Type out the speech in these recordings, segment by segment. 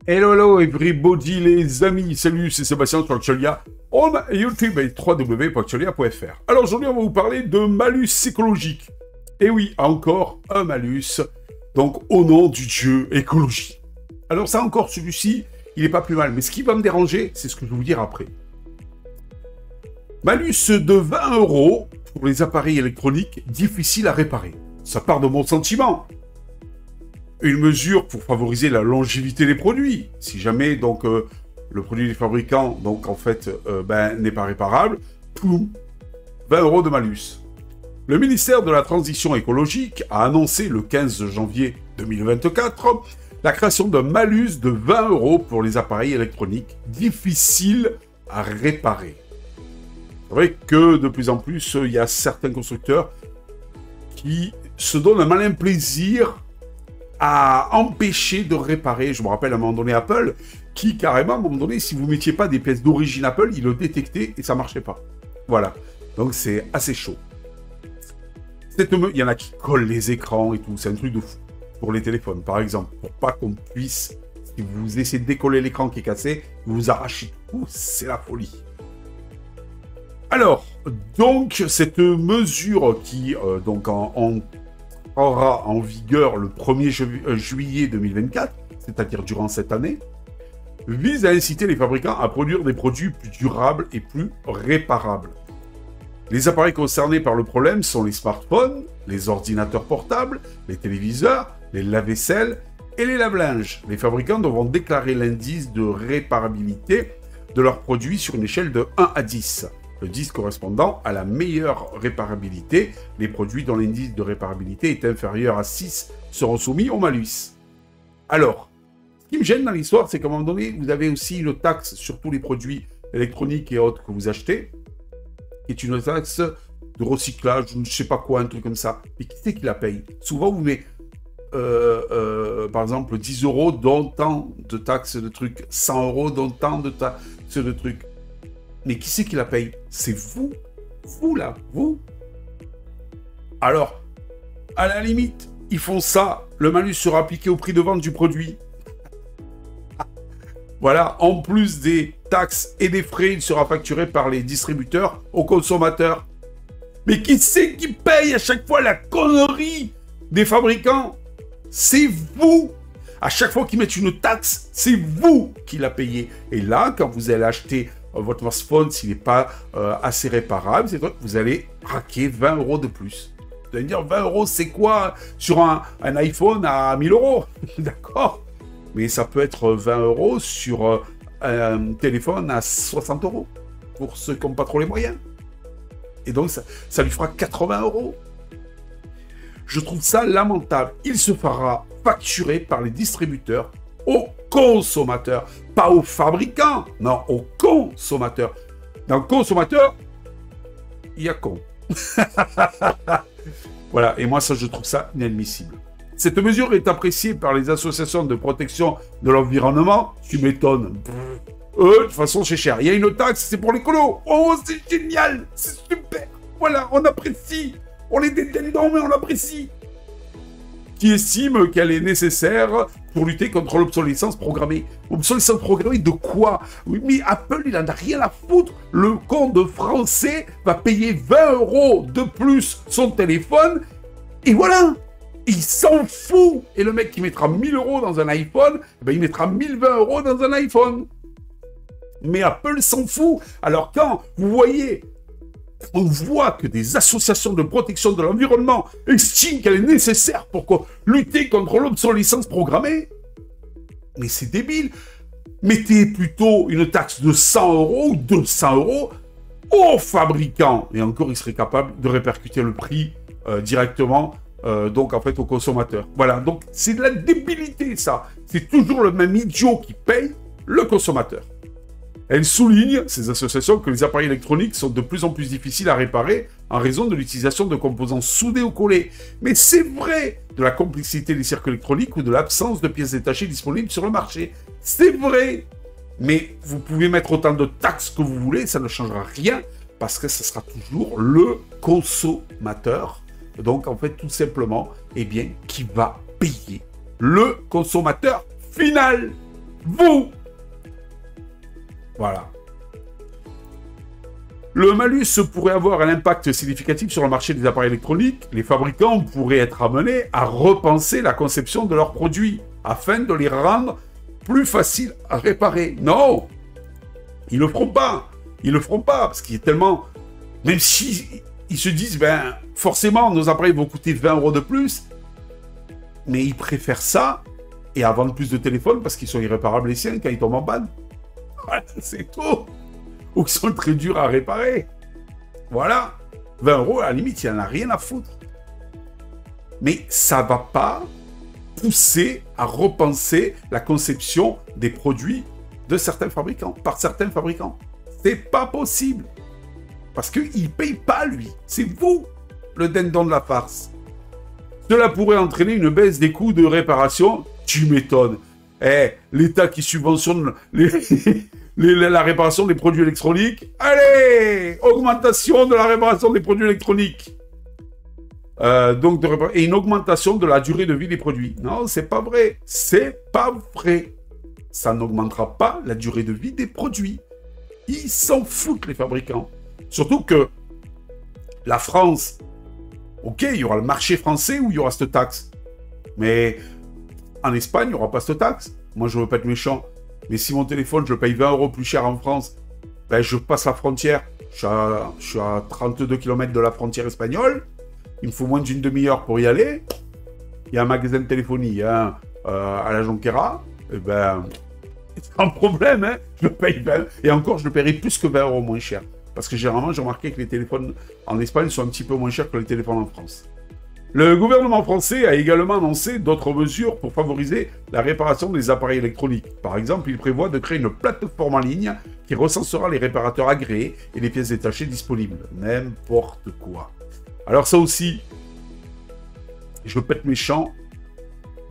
Hello, hello, everybody, les amis. Salut, c'est Sébastien sur Actualia. On a YouTube et www.actualia.fr. Alors aujourd'hui, on va vous parler de malus écologique. Et oui, encore un malus. Donc, au nom du dieu écologie. Alors ça encore, celui-ci, il est pas plus mal. Mais ce qui va me déranger, c'est ce que je vais vous dire après. Malus de 20 € pour les appareils électroniques difficiles à réparer. Ça part de mon sentiment. Une mesure pour favoriser la longévité des produits. Si jamais donc le produit des fabricants donc en fait n'est pas réparable, poum, 20 € de malus. Le ministère de la Transition écologique a annoncé le 15 janvier 2024 la création d'un malus de 20 € pour les appareils électroniques difficiles à réparer. C'est vrai que de plus en plus, il y a certains constructeurs qui se donnent un malin plaisir à empêcher de réparer. Je me rappelle à un moment donné Apple, qui carrément, à un moment donné, si vous ne mettiez pas des pièces d'origine Apple, il le détectait et ça ne marchait pas. Voilà. Donc c'est assez chaud. Il y en a qui collent les écrans et tout, c'est un truc de fou. Pour les téléphones, par exemple, pour pas qu'on puisse, si vous essayez de décoller l'écran qui est cassé, vous arrachez tout, c'est la folie. Alors, donc, cette mesure qui, aura en vigueur le 1er juillet 2024, c'est-à-dire durant cette année, vise à inciter les fabricants à produire des produits plus durables et plus réparables. Les appareils concernés par le problème sont les smartphones, les ordinateurs portables, les téléviseurs, les lave-vaisselle et les lave-linges. Les fabricants devront déclarer l'indice de réparabilité de leurs produits sur une échelle de 1 à 10. Le 10 correspondant à la meilleure réparabilité. Les produits dont l'indice de réparabilité est inférieur à 6 seront soumis au malus. Alors, ce qui me gêne dans l'histoire, c'est qu'à un moment donné, vous avez aussi une taxe sur tous les produits électroniques et autres que vous achetez, qui est une taxe de recyclage, je ne sais pas quoi, un truc comme ça. Mais qui c'est qui la paye? Souvent, vous mettez, par exemple, 10 € dont tant de taxes de trucs, 100 € dont tant de taxes de trucs. Mais qui c'est qui la paye? C'est vous. Vous, là. Vous. Alors, à la limite, ils font ça. Le malus sera appliqué au prix de vente du produit. Voilà. En plus des taxes et des frais, il sera facturé par les distributeurs aux consommateurs. Mais qui c'est qui paye à chaque fois la connerie des fabricants? C'est vous. À chaque fois qu'ils mettent une taxe, c'est vous qui la payez. Et là, quand vous allez acheter votre smartphone, s'il n'est pas assez réparable, c'est vrai que vous allez raquer 20 € de plus. Vous allez me dire, 20 € c'est quoi sur un iPhone à 1000 €? D'accord. Mais ça peut être 20 € sur un téléphone à 60 € pour ceux qui n'ont pas trop les moyens. Et donc, ça lui fera 80 €. Je trouve ça lamentable. Il se fera facturer par les distributeurs aux consommateurs, pas aux fabricants, non, aux consommateurs. Dans le consommateur, il y a con. Voilà, et moi, ça, je trouve ça inadmissible. Cette mesure est appréciée par les associations de protection de l'environnement. Tu m'étonnes. De toute façon, c'est cher. Il y a une taxe, c'est pour l'écolo. Oh, c'est génial, c'est super. Voilà, on apprécie. On les déteste, mais on apprécie. Qui estime qu'elle est nécessaire pour lutter contre l'obsolescence programmée. Obsolescence programmée de quoi? Oui, mais Apple, il en a rien à foutre. Le con de français va payer 20 € de plus son téléphone, et voilà. Il s'en fout. Et le mec qui mettra 1000 € dans un iPhone, il mettra 1020 € dans un iPhone. Mais Apple s'en fout. Alors quand vous voyez... On voit que des associations de protection de l'environnement estiment qu'elle est nécessaire pour lutter contre l'obsolescence programmée. Mais c'est débile. Mettez plutôt une taxe de 100 € ou 200 € aux fabricants. Et encore, ils seraient capables de répercuter le prix directement, donc en fait, aux consommateurs. Voilà, donc c'est de la débilité, ça. C'est toujours le même idiot qui paye, le consommateur. Elle souligne, ces associations, que les appareils électroniques sont de plus en plus difficiles à réparer en raison de l'utilisation de composants soudés ou collés. Mais c'est vrai de la complexité des circuits électroniques ou de l'absence de pièces détachées disponibles sur le marché. C'est vrai. Mais vous pouvez mettre autant de taxes que vous voulez, ça ne changera rien parce que ce sera toujours le consommateur. Donc, en fait, tout simplement, qui va payer. Le consommateur final. Vous. Voilà. Le malus pourrait avoir un impact significatif sur le marché des appareils électroniques. Les fabricants pourraient être amenés à repenser la conception de leurs produits afin de les rendre plus faciles à réparer. Non, ils ne le feront pas. Ils ne le feront pas parce qu'il est tellement... Même si ils se disent, ben, forcément, nos appareils vont coûter 20 € de plus, mais ils préfèrent ça et à vendre plus de téléphones parce qu'ils sont irréparables les siens quand ils tombent en panne. Voilà, c'est tout. Ou qui sont très durs à réparer. Voilà. 20 €, à la limite, il n'y en a rien à foutre. Mais ça ne va pas pousser à repenser la conception des produits de certains fabricants, par certains fabricants. C'est pas possible. Parce qu'il ne paye pas, lui. C'est vous, le dindon de la farce. Cela pourrait entraîner une baisse des coûts de réparation. Tu m'étonnes. L'État qui subventionne la réparation des produits électroniques. Allez, augmentation de la réparation des produits électroniques. Et une augmentation de la durée de vie des produits. Non, c'est pas vrai. C'est pas vrai. Ça n'augmentera pas la durée de vie des produits. Ils s'en foutent, les fabricants. Surtout que la France, ok, il y aura le marché français où il y aura cette taxe. Mais en Espagne, il n'y aura pas cette taxe. Moi, je ne veux pas être méchant. Mais si mon téléphone, je le paye 20 € plus cher en France, ben, je passe la frontière. Je suis à 32 km de la frontière espagnole. Il me faut moins d'une demi-heure pour y aller. Il y a un magasin de téléphonie à la Jonquera. Et ben, c'est un problème, hein. Je le paye 20. Et encore, je le paierai plus que 20 € moins cher. Parce que généralement, j'ai remarqué que les téléphones en Espagne sont un petit peu moins chers que les téléphones en France. Le gouvernement français a également annoncé d'autres mesures pour favoriser la réparation des appareils électroniques. Par exemple, il prévoit de créer une plateforme en ligne qui recensera les réparateurs agréés et les pièces détachées disponibles. N'importe quoi. Alors ça aussi, je veux pas être méchant,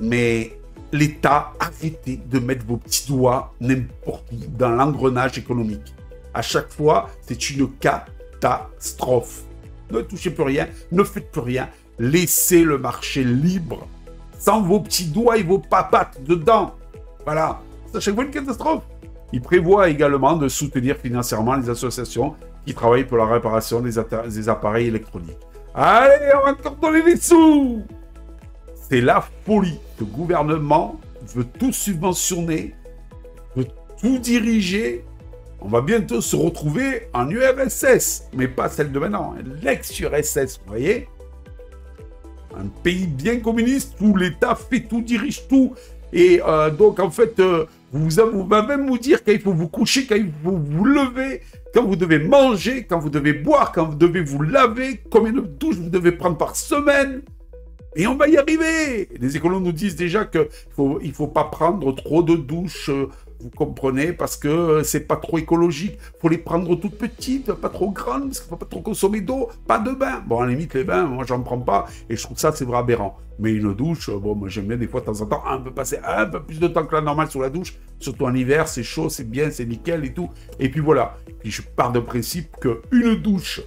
mais l'État, arrêtez de mettre vos petits doigts n'importe où dans l'engrenage économique. À chaque fois, c'est une catastrophe. Ne touchez plus rien, ne faites plus rien. Laissez le marché libre, sans vos petits doigts et vos papates dedans. Voilà, c'est à chaque fois une catastrophe. Il prévoit également de soutenir financièrement les associations qui travaillent pour la réparation des appareils électroniques. Allez, on va encore donner des sous. C'est la folie. Le gouvernement veut tout subventionner, veut tout diriger. On va bientôt se retrouver en URSS, mais pas celle de maintenant, l'ex-URSS, vous voyez? Un pays bien communiste où l'État fait tout, dirige tout. Et donc, en fait, vous va même vous dire quand il faut vous coucher, quand il faut vous lever, quand vous devez manger, quand vous devez boire, quand vous devez vous laver, combien de douches vous devez prendre par semaine. Et on va y arriver. Les écolos nous disent déjà qu'il ne faut pas prendre trop de douches, vous comprenez, parce que c'est pas trop écologique. Il faut les prendre toutes petites, pas trop grandes, parce qu'il ne faut pas trop consommer d'eau, pas de bain. Bon, à la limite, les bains, moi, j'en prends pas, et je trouve ça, c'est vraiment aberrant. Mais une douche, bon, moi, j'aime bien des fois, de temps en temps, passer un peu plus de temps que la normale sous la douche, surtout en hiver, c'est chaud, c'est bien, c'est nickel et tout. Et puis voilà. Puis je pars de principe qu'une douche,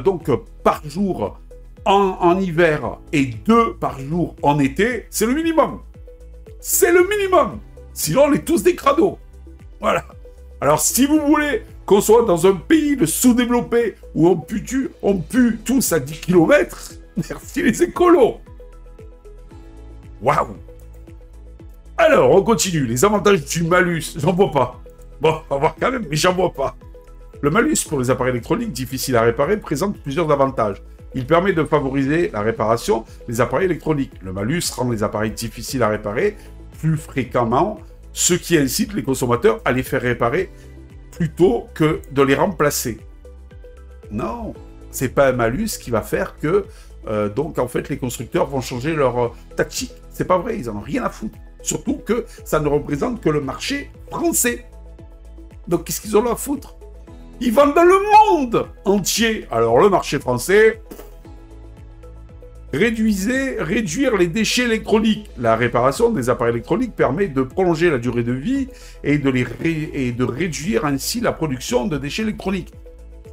donc, par jour, en hiver, et 2 par jour en été, c'est le minimum. C'est le minimum. Sinon, on est tous des crados. Voilà. Alors, si vous voulez qu'on soit dans un pays de sous-développé où on pue tous à 10 km, merci les écolos. Waouh. Alors, on continue. Les avantages du malus, j'en vois pas. Bon, on va voir quand même, mais j'en vois pas. Le malus pour les appareils électroniques difficiles à réparer présente plusieurs avantages. Il permet de favoriser la réparation des appareils électroniques. Le malus rend les appareils difficiles à réparer plus fréquemment, ce qui incite les consommateurs à les faire réparer plutôt que de les remplacer. Non, c'est pas un malus qui va faire que donc en fait les constructeurs vont changer leur tactique. C'est pas vrai, ils en ont rien à foutre. Surtout que ça ne représente que le marché français. Donc qu'est-ce qu'ils ont là à foutre? Ils vendent dans le monde entier. Alors le marché français, réduire les déchets électroniques. La réparation des appareils électroniques permet de prolonger la durée de vie et de réduire ainsi la production de déchets électroniques.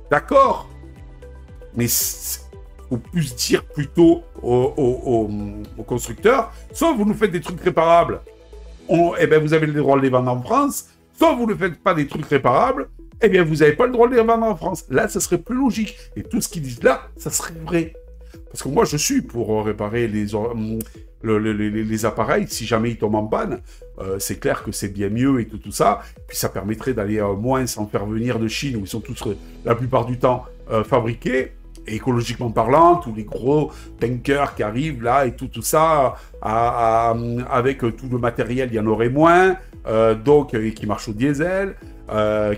D'accord? Mais il faut plus dire plutôt aux constructeurs, soit vous nous faites des trucs réparables, eh ben, vous avez le droit de les vendre en France, soit vous ne faites pas des trucs réparables, eh bien, vous n'avez pas le droit de les vendre en France. Là, ça serait plus logique. Et tout ce qu'ils disent là, ça serait vrai. Parce que moi, je suis pour réparer les appareils, si jamais ils tombent en panne. C'est clair que c'est bien mieux et tout ça. Puis ça permettrait d'aller moins s'en faire venir de Chine, où ils sont tous, la plupart du temps, fabriqués. Et écologiquement parlant, tous les gros tankers qui arrivent là et tout ça, avec tout le matériel, il y en aurait moins, donc et qui marche au diesel,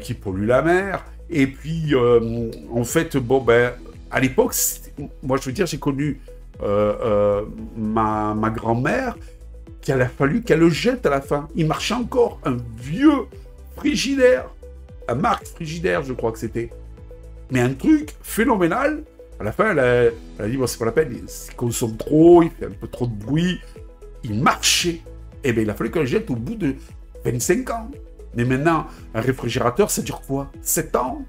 qui pollue la mer. Et puis, en fait, bon, ben, à l'époque, moi je veux dire, j'ai connu ma grand-mère qu'il a fallu qu'elle le jette à la fin. Il marchait encore, un vieux frigidaire, un marque frigidaire, je crois que c'était. Mais un truc phénoménal. À la fin, elle a dit, bon, c'est pas la peine, il consomme trop, il fait un peu trop de bruit. Il marchait. Eh bien, il a fallu qu'elle le jette au bout de 25 ans. Mais maintenant, un réfrigérateur, ça dure quoi? 7 ans?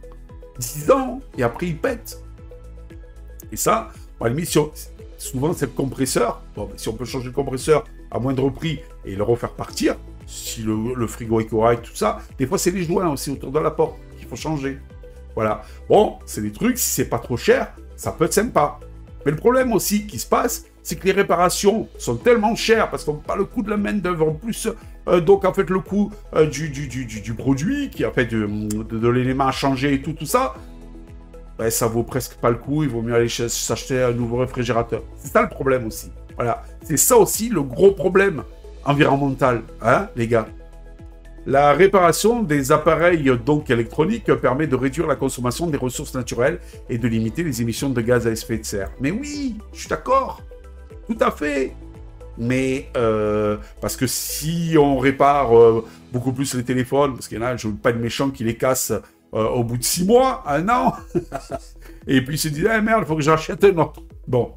10 ans? Et après, il pète. Et ça, à la limite, souvent, c'est le compresseur. Bon, si on peut changer le compresseur à moindre prix et le refaire partir, si le frigo est correct, tout ça, des fois, c'est les joints aussi autour de la porte qu'il faut changer. Voilà. Bon, c'est des trucs, si c'est pas trop cher, ça peut être sympa. Mais le problème aussi qui se passe, c'est que les réparations sont tellement chères, parce qu'on n'a pas le coût de la main-d'œuvre en plus, donc en fait le coût du produit, qui en fait de l'élément à changer et tout ça, ben, ça vaut presque pas le coup, il vaut mieux aller s'acheter un nouveau réfrigérateur. C'est ça le problème aussi. Voilà. C'est ça aussi le gros problème environnemental, hein, les gars. La réparation des appareils donc électroniques permet de réduire la consommation des ressources naturelles et de limiter les émissions de gaz à effet de serre. Mais oui, je suis d'accord, tout à fait. Mais parce que si on répare beaucoup plus les téléphones, parce qu'il y en a, je ne veux pas de méchants qui les cassent au bout de 6 mois, 1 an, et puis ils se disent, ah merde, il faut que j'achète un autre. Bon,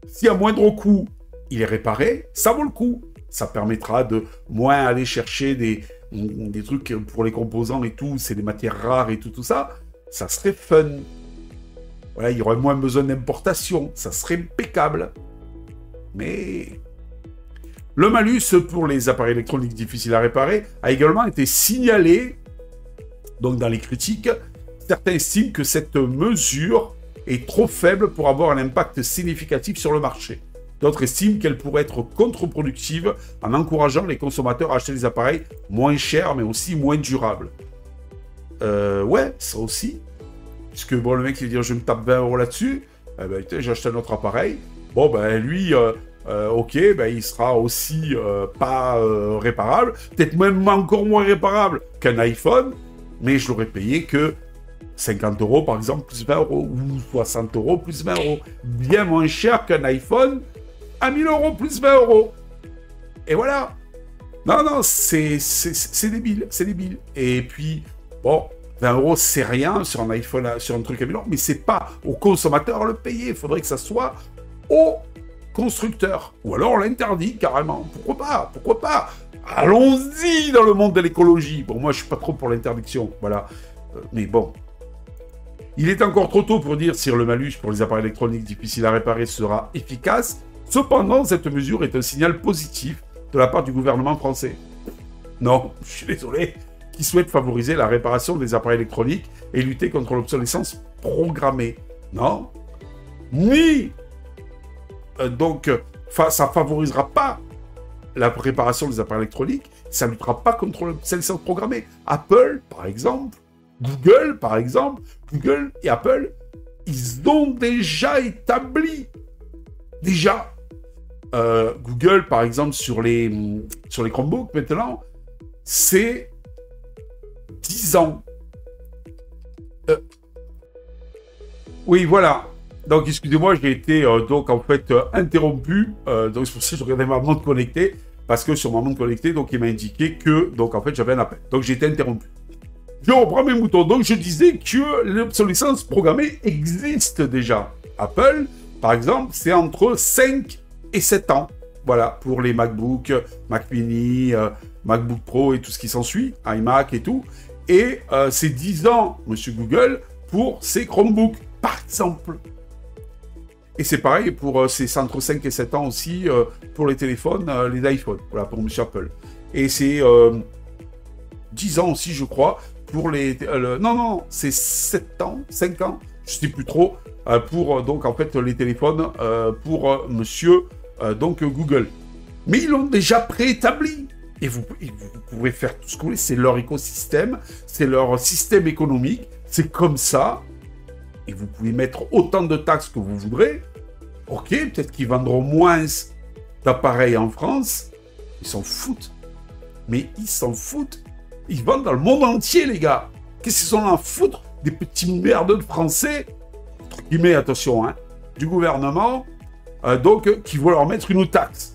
si à moindre coût, il est réparé, ça vaut le coup. Ça permettra de moins aller chercher des trucs pour les composants et tout, c'est des matières rares et tout ça, ça serait fun. Voilà, il y aurait moins besoin d'importation, ça serait impeccable. Mais le malus pour les appareils électroniques difficiles à réparer a également été signalé, donc dans les critiques. Certains estiment que cette mesure est trop faible pour avoir un impact significatif sur le marché. D'autres estiment qu'elle pourrait être contre-productive en encourageant les consommateurs à acheter des appareils moins chers, mais aussi moins durables. Ouais, ça aussi. Puisque bon, le mec, il va dire, je me tape 20 € là-dessus, ben, j'ai acheté un autre appareil. Bon, ben lui, ok, ben, il sera aussi pas réparable, peut-être même encore moins réparable qu'un iPhone, mais je l'aurais payé que 50 € par exemple, plus 20 €, ou 60 € plus 20 €. Bien moins cher qu'un iPhone à 1000 € plus 20 €. Et voilà. Non, c'est débile, c'est débile. Et puis, bon, 20 € c'est rien sur un iPhone, sur un truc à 1000 €, mais c'est pas au consommateur à le payer. Il faudrait que ça soit au constructeur. Ou alors on l'interdit carrément. Pourquoi pas allons-y dans le monde de l'écologie. Bon, moi je suis pas trop pour l'interdiction, voilà. Mais bon. Il est encore trop tôt pour dire si le malus pour les appareils électroniques difficiles à réparer sera efficace. Cependant, cette mesure est un signal positif de la part du gouvernement français. Non, je suis désolé, qui souhaite favoriser la réparation des appareils électroniques et lutter contre l'obsolescence programmée. Non. Ni donc, ça ne favorisera pas la réparation des appareils électroniques, ça ne luttera pas contre l'obsolescence programmée. Apple, par exemple, Google, par exemple, Google et Apple, ils ont déjà établi, Google, par exemple, sur les Chromebooks, maintenant, c'est 10 ans. Oui, voilà. Donc, excusez-moi, j'ai été donc en fait interrompu. Donc, c'est pour ça que je regardais ma montre connectée, parce que sur ma montre connectée, donc il m'a indiqué que donc en fait j'avais un appel. Donc j'ai été interrompu. Je reprends mes moutons. Donc je disais que l'obsolescence programmée existe déjà. Apple, par exemple, c'est entre 5 et 7 ans. Voilà, pour les MacBook, Mac Mini, MacBook Pro et tout ce qui s'ensuit, iMac et tout. Et c'est 10 ans, monsieur Google, pour ces Chromebooks, par exemple. Et c'est pareil pour c'est entre 5 et 7 ans aussi pour les téléphones, les iPhones, voilà, pour monsieur Apple. Et c'est 10 ans aussi, je crois, pour les... non, c'est 7 ans, 5 ans, je sais plus trop, pour donc en fait les téléphones pour monsieur donc Google. Mais ils l'ont déjà préétabli. Et vous pouvez faire tout ce que vous voulez, c'est leur écosystème, c'est leur système économique, c'est comme ça. Et vous pouvez mettre autant de taxes que vous voudrez. Ok, peut-être qu'ils vendront moins d'appareils en France. Ils s'en foutent. Mais ils s'en foutent. Ils vendent dans le monde entier, les gars. Qu'est-ce qu'ils sont là à foutre des petits merdeux de Français, entre guillemets, attention, hein, du gouvernement, donc, qui vont leur mettre une taxe.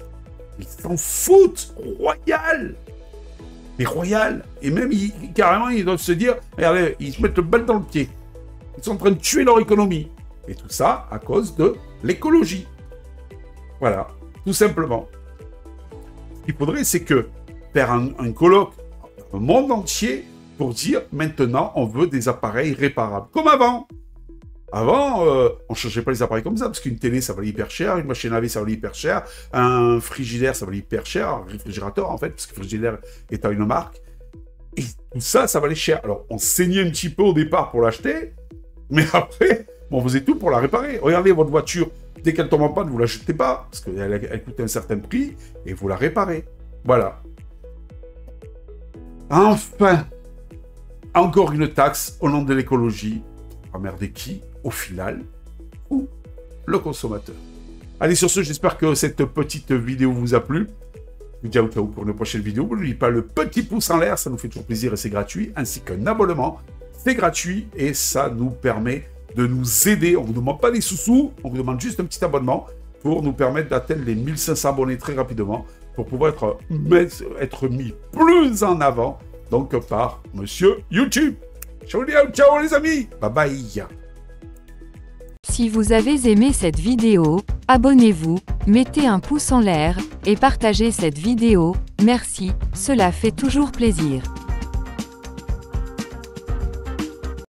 Ils s'en foutent. Royal. Mais royal. Et même, carrément, ils doivent se dire, regardez, ils se mettent le balle dans le pied. Ils sont en train de tuer leur économie. Et tout ça à cause de l'écologie. Voilà, tout simplement. Ce qu'il faudrait, c'est que faire un colloque au monde entier pour dire, maintenant, on veut des appareils réparables. Comme avant. Avant, on ne changeait pas les appareils comme ça, parce qu'une télé, ça valait hyper cher, une machine à laver, ça valait hyper cher, un frigidaire, ça valait hyper cher, un réfrigérateur, en fait, parce que le frigidaire étant une marque. Et tout ça, ça valait cher. Alors, on saignait un petit peu au départ pour l'acheter, mais après, on faisait tout pour la réparer. Regardez votre voiture, dès qu'elle tombe en panne, vous ne l'achetez pas, parce qu'elle coûte un certain prix, et vous la réparez. Voilà. Enfin, encore une taxe au nom de l'écologie. Emmerder qui, au final, ou le consommateur. Allez, sur ce, j'espère que cette petite vidéo vous a plu. Je vous dis à vous pour une prochaine vidéo. N'oubliez pas le petit pouce en l'air, ça nous fait toujours plaisir et c'est gratuit, ainsi qu'un abonnement. C'est gratuit et ça nous permet de nous aider. On ne vous demande pas des sous-sous, on vous demande juste un petit abonnement pour nous permettre d'atteindre les 1500 abonnés très rapidement, pour pouvoir être mis plus en avant, donc par Monsieur YouTube. Ciao les amis, bye bye. Si vous avez aimé cette vidéo, abonnez-vous, mettez un pouce en l'air et partagez cette vidéo. Merci, cela fait toujours plaisir.